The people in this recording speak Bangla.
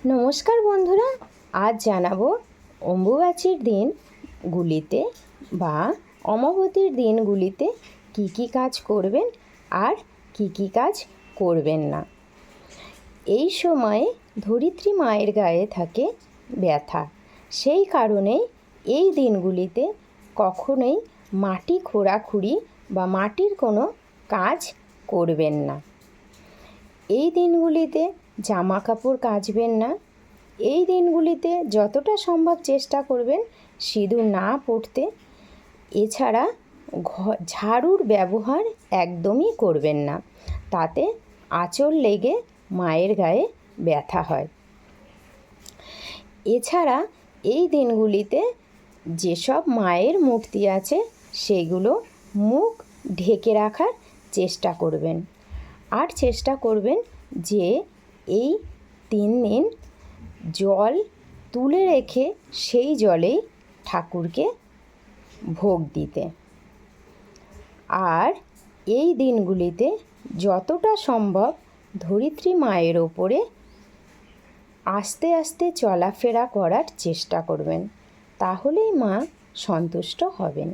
নমস্কার বন্ধুরা, আজ জানাবো অম্বুবাচীর দিনগুলিতে বা অমাবতীর দিনগুলিতে কি কি কাজ করবেন আর কি কি কাজ করবেন না। এই সময়ে ধরিত্রী মায়ের গায়ে থাকে ব্যথা, সেই কারণে এই দিনগুলিতে কখনোই মাটি খোঁড়াখুড়ি বা মাটির কোনো কাজ করবেন না। এই দিনগুলিতে জামা কাপড় কাচবেন না। এই দিনগুলিতে যতটা সম্ভব চেষ্টা করবেন সিঁদুর না পরতে। এছাড়া ঝাড়ুর ব্যবহার একদমই করবেন না, তাতে আঁচড় লেগে মায়ের গায়ে ব্যথা হয়। এছাড়া এই দিনগুলিতে যেসব মায়ের মূর্তি আছে সেগুলো মুখ ঢেকে রাখার চেষ্টা করবেন। আর চেষ্টা করবেন যে এই 3 দিন জল তুলে রেখে সেই জলেই ঠাকুরকে ভোগ দিতে। আর এই দিনগুলিতে যতটা সম্ভব ধরিত্রী মায়ের ওপরে আস্তে আস্তে চলাফেরা করার চেষ্টা করবেন, তাহলেই মা সন্তুষ্ট হবেন।